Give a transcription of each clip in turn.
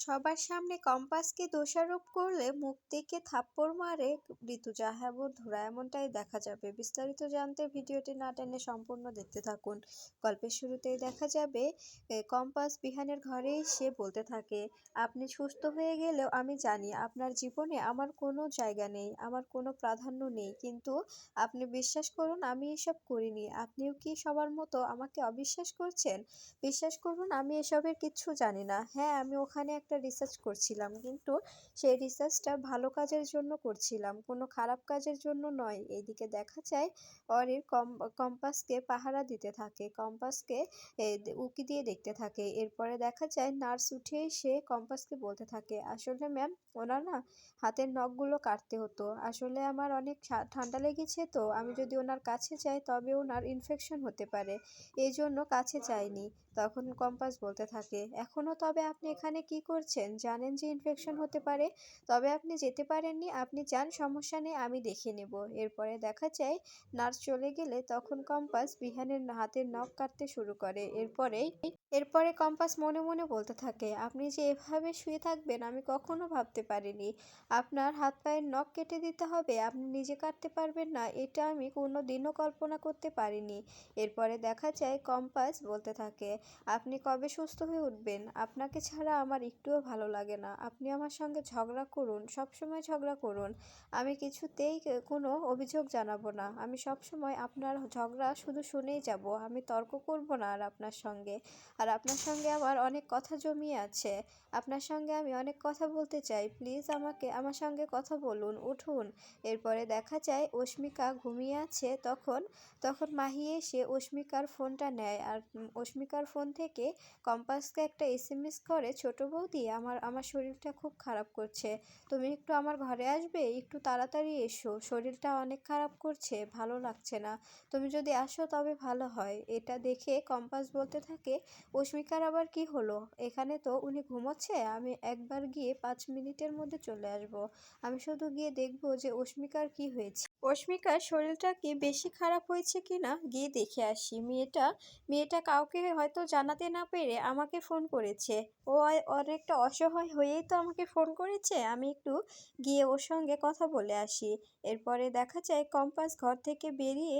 সবার সামনে কম্পাসকে দোষারোপ করলে মুক্তিকে থাপ্পড় মারে ঋতুজা। হ্যাঁ বন্ধুরা, এমনটাই দেখা যাবে। বিস্তারিত জানতে ভিডিওটি না টেনে সম্পূর্ণ দেখতে থাকুন। গল্পের শুরুতেই দেখা যাবে কম্পাস বিহানের ঘরে এসে বলতে থাকে, আপনি সুস্থ হয়ে গেলেও আমি জানি আপনার জীবনে আমার কোনো জায়গা নেই, আমার কোনো প্রাধান্য নেই, কিন্তু আপনি বিশ্বাস করুন আমি এসব করিনি। আপনিও কি সবার মতো আমাকে অবিশ্বাস করছেন? বিশ্বাস করুন আমি এসবের কিচ্ছু জানি না। হ্যাঁ, আমি ওখানে একটা রিসার্চ করছিলাম, কিন্তু সেই রিসার্চটা ভালো কাজের জন্য করছিলাম, কোনো খারাপ কাজের জন্য নয়। এইদিকে দেখা যায় অরির কম্পাসকে পাহারা দিতে থাকে, কম্পাসকে উকি দিয়ে দেখতে থাকে। এরপরে দেখা যায় নার্স উঠে এসে কম্পাসকে বলতে থাকে, আসলে ম্যাম, ওনার না হাতের নখগুলো কাটতে হতো। আসলে আমার অনেক ঠান্ডা লেগেছে, তো আমি যদি ওনার কাছে যাই তবে ওনার ইনফেকশন হতে পারে, এই জন্য কাছে যাইনি। তখন কম্পাস বলতে থাকে, এখনও তবে আপনি এখানে কি করছেন? জানেন যে ইনফেকশন হতে পারে, তবে আপনি যেতে পারেননি। আপনি যান, সমস্যা নেই, আমি দেখে নেব। এরপরে দেখা যায় নার্স চলে গেলে তখন কম্পাস বিহানের হাতের নখ কাটতে শুরু করে। এরপরে কম্পাস মনে মনে বলতে থাকে, আপনি যে এভাবে শুয়ে থাকবেন আমি কখনো ভাবতে পারিনি। আপনার হাত পায়ের নখ কেটে দিতে হবে, আপনি নিজে কাটতে পারবেন না, এটা আমি কোনো দিনও কল্পনা করতে পারিনি। এরপরে দেখা যায় কম্পাস বলতে থাকে, আপনি কবে সুস্থ হয়ে উঠবেন? আপনাকে ছাড়া আমার একটুও ভালো লাগে না। আপনি আমার সঙ্গে ঝগড়া করুন, সবসময় ঝগড়া করুন, আমি কিছুতেই কোনো অভিযোগ জানাবো না। আমি সবসময় আপনার ঝগড়া শুধু শুনেই যাব, আমি তর্ক করব না আর আপনার সঙ্গে। আর আপনার সঙ্গে আমার অনেক কথা জমিয়ে আছে, আপনার সঙ্গে আমি অনেক কথা বলতে চাই, প্লিজ আমার সঙ্গে কথা বলুন, উঠুন। এরপরে দেখা যায় অস্মিকা ঘুমিয়ে আছে। তখন তখন মাহি এসে অস্মিকার ফোনটা নেয়, আর অস্মিকার ফোন থেকে কম্পাসকে একটা এসএমএস করে, ছোট বৌদি, আমার শরীরটা খুব খারাপ করছে, তুমি একটু আমার ঘরে আসবে? একটু তাড়াতাড়ি এসো, শরীরটা অনেক খারাপ করছে, ভালো লাগছে না, তুমি যদি আসো তবে ভালো হয়। এটা দেখে কম্পাস বলতে থাকে, অস্মিকার আবার কি হলো? এখানে তো উনি ঘুমোচ্ছে, আমি একবার গিয়ে 5 মিনিটের মধ্যে চলে আসব। আমি শুধু গিয়ে দেখবো যে অস্মিকার কি হয়েছে, অস্মিকার শরীরটা কি বেশি খারাপ হয়েছে কিনা গিয়ে দেখে আসি। মেয়েটা কাউকে হয়তো জানাতে না পেরে আমাকে ফোন করেছে, ও অনেকটা অসহায় হয়েই তো আমাকে ফোন করেছে, আমি একটু গিয়ে ওর সঙ্গে কথা বলে আসি। এরপরে দেখা যায় কম্পাস ঘর থেকে বেরিয়ে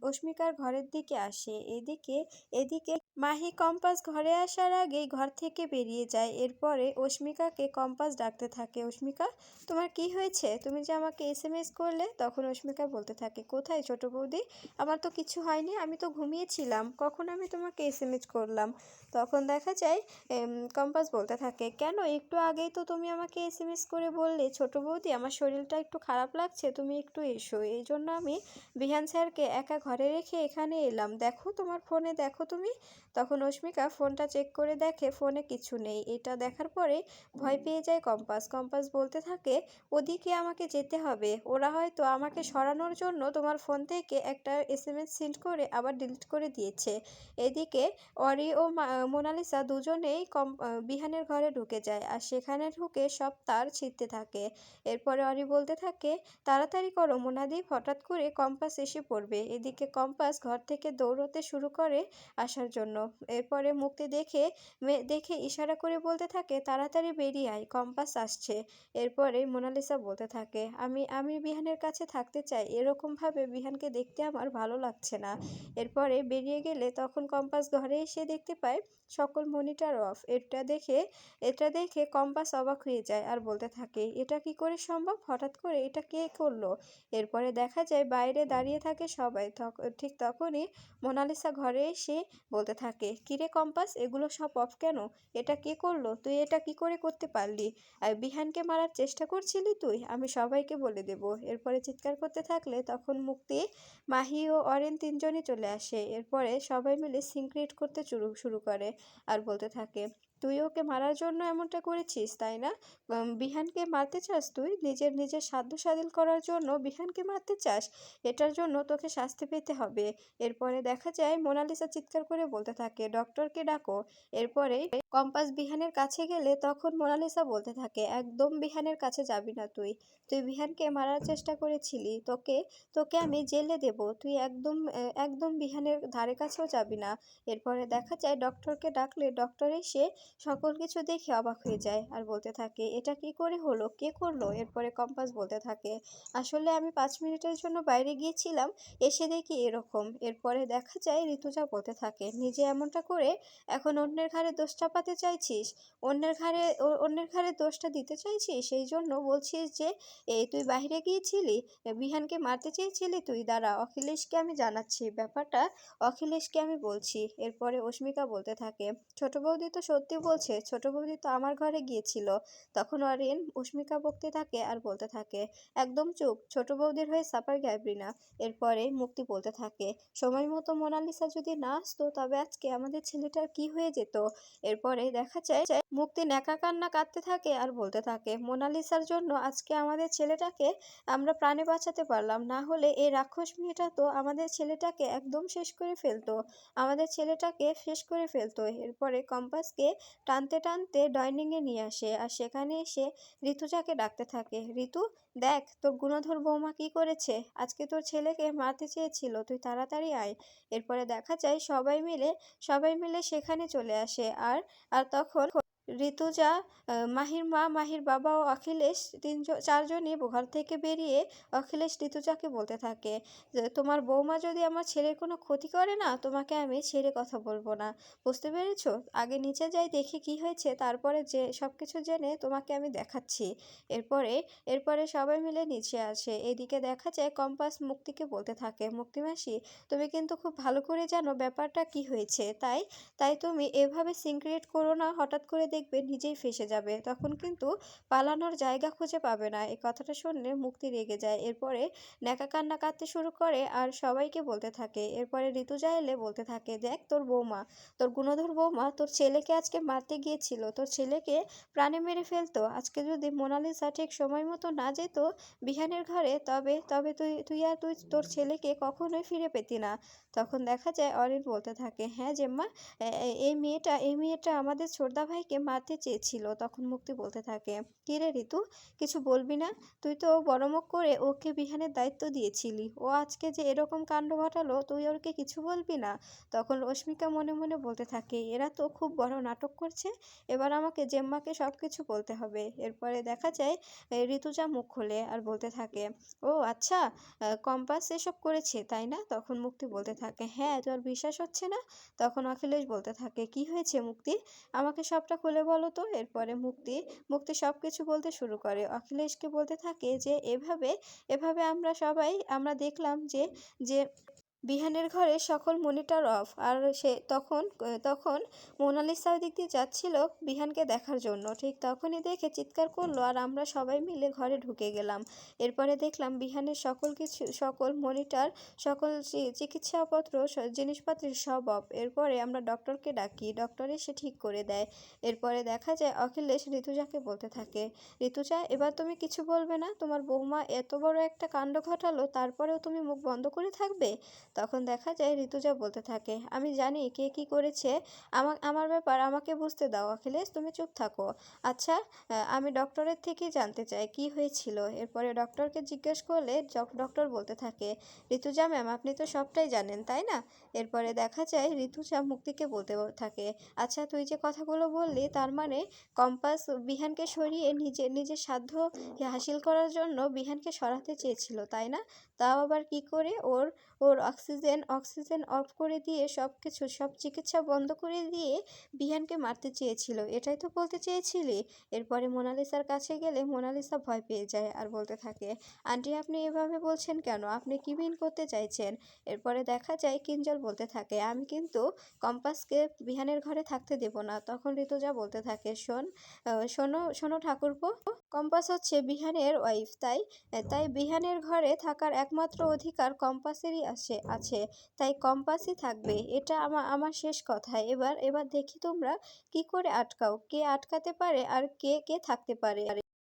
অস্মিকার ঘরের দিকে আসে। এদিকে এদিকে মাহি কম্পাস ঘরে আসার আগেই ঘর থেকে বেরিয়ে যায়। এরপরে অস্মিকাকে কম্পাস ডাকতে থাকে, অস্মিকা, তোমার কি হয়েছে? তুমি যে আমাকে এসএমএস করলে। তখন অস্মিকা বলতে থাকে, কোথায় ছোট বৌদি, আমার তো কিছু হয়নি, আমি তো ঘুমিয়েছিলাম, কখন আমি তোমাকে এসএমএস করলাম? তখন দেখা যায় কম্পাস বলতে থাকে, কেন, একটু আগেই তো তুমি আমাকে এসএমএস করে বললে ছোট বৌদি আমার শরীরটা একটু খারাপ লাগছে, তুমি একটু এসো, এই জন্য আমি বিহান স্যারকে একা ঘরে রেখে এখানে এলাম, দেখো তোমার ফোনে, দেখো তুমি। তখন অস্মিকা ফোনটা চেক করে দেখে ফোনে কিছু নেই। এটা দেখার পরে ভয় পেয়ে যায় কম্পাস বলতে থাকে, ওদিকে আমাকে যেতে হবে, ওরা হয়তো আমাকে সরানোর জন্য তোমার ফোন থেকে একটা এসএমএস সেন্ড করে আবার ডিলিট করে দিয়েছে। এদিকে অরি ও মোনালিসা দুজনেই বিহানের ঘরে ঢুকে যায়, আর সেখানে ঢুকে সব তার ছিঁড়তে থাকে। এরপরে অরি বলতে থাকে, তাড়াতাড়ি করো মোনাদি, হঠাৎ করে কম্পাস এসে পড়বে। এদিকে কম্পাস ঘর থেকে দৌড়তে শুরু করে আসার জন্য। এরপরে মুক্তি দেখে ইশারা করে বলতে থাকে, তাড়াতাড়ি বেরিয়ে আয়, কম্পাস আসছে। এরপরে মোনালিসা বলতে থাকে, আমি আমি বিহানের কাছে থাকতে চাই, এরকমভাবে বিহানকে দেখতে আমার ভালো লাগছে না। এরপরে বেরিয়ে গেলে তখন কম্পাস ঘরে এসে দেখতে পায় সকল মনিটর অফ। এটা দেখে কম্পাস অবাক হয়ে যায় আর বলতে থাকে, এটা কি করে সম্ভব, হঠাৎ করে এটা কে করলো? এরপরে দেখা যায় বাইরে দাঁড়িয়ে থাকে সবাই। ঠিক তখনই মোনালিসা ঘরে এসে বলতে থাকে, কিরে কম্পাস, এগুলো সব অফ কেন? এটা কে করলো? তুই এটা কি করে করতে পারলি? আর বিহানকে মারার চেষ্টা করছিলি তুই, আমি সবাইকে বলে দেব। এরপরে চিৎকার করতে থাকলে তখন মুক্তি, মাহি ও অরেন তিনজনই চলে আসে। এরপরে সবাই মিলে সিনক্রিয়েট করতে শুরু করে আর বলতে থাকে, তুই ওকে মারার জন্য এমনটা করেছিস, তাই না? বিহানকে মারতে চাস তুই, নিজের সাধ্য সাধিল করার জন্য বিহানকে মারতে চাস, এটার জন্য তোকে শাস্তি পেতে হবে। এরপরে দেখা যায় মোনালিসা চিৎকার করে বলতে থাকে, ডক্টরকে ডাকো। এরপরে কম্পাস বিহানের কাছে গেলে তখন মোনালিসা বলতে থাকে, একদম বিহানের কাছে যাবি না তুই, তুই বিহানকে মারার চেষ্টা করেছিলি, তোকে তোকে আমি জেলে দেব, তুই একদম বিহানের ধারে কাছেও যাবি না। এরপরে দেখা যায় ডক্টরকে ডাকলে ডক্টর এসে সকল কিছু দেখে অবাক হয়ে যায় আর বলতে থাকে, এটা কি করে হলো, কে করলো? এরপরে কম্পাস বলতে থাকে, আসলে আমি 5 মিনিটের জন্য বাইরে গিয়েছিলাম, এসে দেখি এরকম। এরপরে দেখা যায় ঋতুজা বলতে থাকে, নিজে এমনটা করে এখন অন্যের ঘাড়ে দোষ চাপাতে চাইছিস, অন্যের ঘাড়ে দোষটা দিতে চাইছিস, সেই জন্য বলছিস যে এই তুই বাইরে গিয়েছিলি, বিহানকে মারতে চেয়েছিলি তুই। দাঁড়া, অখিলেশকে আমি জানাচ্ছি ব্যাপারটা, অখিলেশকে আমি বলছি। এরপরে অস্মিকা বলতে থাকে, ছোট বৌদি তো সত্যি বলছে, ছোট বৌদি তো আমার ঘরে গিয়েছিল। তখন অরিন অস্মিকা বকতে থাকে আর বলতে থাকে, একদম চুপ, ছোট বৌদির হয়ে সাপার গাইবি না। এরপরে মুক্তি বলতে থাকে, সময় মতো মোনালিসা যদি না আসতো তবে আজকে আমাদের ছেলেটার কি হয়ে যেত। এরপরে দেখা যায় মুক্তি ন্যাকা কান্না কাঁদতে থাকে আর বলতে থাকে, মোনালিসার জন্য আজকে আমাদের ছেলেটাকে আমরা প্রাণে বাঁচাতে পারলাম, না হলে এই রাক্ষস মেয়েটা তো আমাদের ছেলেটাকে একদম শেষ করে ফেলতো, আমাদের ছেলেটাকে শেষ করে ফেলতো। এরপরে কম্পাসকে টানতে টানতে ডাইনিংয়ে নিয়ে আসে আর সেখানে এসে ঋতুজাকে ডাকতে থাকে, ঋতু দেখ তোর গুণধর বৌমা কি করেছে, আজকে তোর ছেলেকে মারতে চেয়েছিল, তুই তাড়াতাড়ি আয়। এরপরে দেখা যায় সবাই মিলে সেখানে চলে আসে আর আর তখন ঋতুজা, মাহির মা, মাহির বাবা ও অখিলেশ চারজনই ঘর থেকে বেরিয়ে অখিলেশ ঋতুজাকে বলতে থাকে যে, তোমার বৌমা যদি আমার ছেলের কোনো ক্ষতি করে না, তোমাকে আমি ছেড়ে কথা বলবো না, বুঝতে পেরেছো? আগে নিচে যাই দেখি কি হয়েছে, তারপরে যে সব কিছু জেনে তোমাকে আমি দেখাচ্ছি। এরপরে এরপরে সবাই মিলে নিচে আসে। এদিকে দেখা যায় কম্পাস মুক্তিকে বলতে থাকে, মুক্তিমাসি তুমি কিন্তু খুব ভালো করে জানো ব্যাপারটা কি হয়েছে, তাই তাই তুমি এভাবে সিনক্রিয়েট করো না, হঠাৎ করে দেখবে নিজেই ফেঁসে যাবে, তখন কিন্তু পালানোর জায়গা খুঁজে পাবে না। এই কথাটা শুনলে মুক্তি রেগে যায়। এরপরে ন্যাকা কান্না কাঁদতে শুরু করে আর সবাইকে বলতে থাকে। এরপরে ঋতুজা এলে বলতে থাকে, দেখ তোর বৌমা, তোর গুণধর বৌমা তোর ছেলেকে আজকে মারতে গিয়েছিল, তোর ছেলেকে প্রাণে মেরে ফেলতো। আজকে যদি মোনালিসা ঠিক সময় মতো না যেত বিহানের ঘরে, তবে তবে তুই তোর ছেলেকে কখনোই ফিরে পেতি না। তখন দেখা যায় অরিন বলতে থাকে, হ্যাঁ জেম্মা, এই মেয়েটা আমাদের ছোটদা ভাইকে মারতে চেয়েছিল। তখন মুক্তি বলতে থাকে, কি রে ঋতু, কিছু বলবি না? তুই তো বড় মুখ করে ওকে বিহানের দায়িত্ব দিয়েছিলি, ও আজকে যে এরকম কাণ্ড ঘটালো, তুই ওকে কিছু বলবি না? তখন রশ্মিকা মনে মনে বলতে থাকে, এরা তো খুব বড় নাটক করছে, এবার আমাকে জেম্মাকে সব কিছু বলতে হবে। এরপরে দেখা যায় ঋতুজা মুখ খোলে আর বলতে থাকে, ও আচ্ছা, কম্পাস এসব করেছে তাই না? তখন মুক্তি বলতে থাকে, হ্যাঁ, তোর বিশ্বাস হচ্ছে না? তখন অখিলেশ বলতে থাকে, কি হয়েছে মুক্তি, আমাকে সবটা খুলে বলো তো। এরপরে মুক্তি মুক্তি সব কিছু বলতে শুরু করে। অখিলেশকে বলতে থাকে যে এভাবে এভাবে আমরা দেখলাম যে বিহানের ঘরে সকল মনিটর অফ, আর সে তখন মোনালিসা ওই দিক দিয়ে যাচ্ছিল বিহানকে দেখার জন্য, ঠিক তখনই দেখে চিৎকার করলো আর আমরা সবাই মিলে ঘরে ঢুকে গেলাম। এরপরে দেখলাম বিহানের সকল মনিটর, সকল চিকিৎসাপত্র, জিনিসপত্রের সব অফ। এরপরে আমরা ডক্টরকে ডাকি, ডক্টর এসে ঠিক করে দেয়। এরপরে দেখা যায় অখিলেশ ঋতুজাকে বলতে থাকে, ঋতুজা এবার তুমি কিছু বলবে না? তোমার বৌমা এত বড় একটা কাণ্ড ঘটালো, তারপরেও তুমি মুখ বন্ধ করে থাকবে? তখন দেখা যায় ঋতুজা বলতে থাকে, আমি জানি কে কি করেছে, আমার ব্যাপার আমাকে বুঝতে দাও, অখিলেশ তুমি চুপ থাকো। আচ্ছা, আমি ডক্টরের থেকেই জানতে চাই কি হয়েছিল। এরপরে ডক্টরকে জিজ্ঞেস করলে ডক্টর বলতে থাকে, ঋতুজা ম্যাম আপনি তো সবটাই জানেন তাই না? এরপরে দেখা যায় ঋতুজা মুক্তিকে বলতে থাকে, আচ্ছা তুই যে কথাগুলো বললি, তার মানে কম্পাস বিহানকে সরিয়ে নিজের সাধ্য হাসিল করার জন্য বিহানকে সরাতে চেয়েছিল তাই না? তাও আবার কি করে? ওর ওর অক্সিজেন অফ করে দিয়ে সব চিকিৎসা বন্ধ করে দিয়ে বিহানকে মারতে চেয়েছিল, এটাই তো বলতে চেয়েছিলি? এরপরে মোনালিসার কাছে গেলে মোনালিসা ভয় পেয়ে যায় আর বলতে থাকে, আন্টি আপনি এভাবে বলছেন কেন, আপনি কি মিন করতে চাইছেন? এরপরে দেখা যায় কিঞ্জল বলতে থাকে, আমি কিন্তু কম্পাসকে বিহানের ঘরে থাকতে দেব না। তখন ঋতুজা বলতে থাকে, শোনো শোনো ঠাকুরপো, কম্পাস হচ্ছে বিহানের ওয়াইফ, তাই তাই বিহানের ঘরে থাকার একমাত্র অধিকার কম্পাসেরই আছে, তাই কম্পাসই থাকবে, এটা আমার শেষ কথা। এবার দেখি তোমরা কি করে আটকাও, কে আটকাতে পারে আর কে কে থাকতে পারে।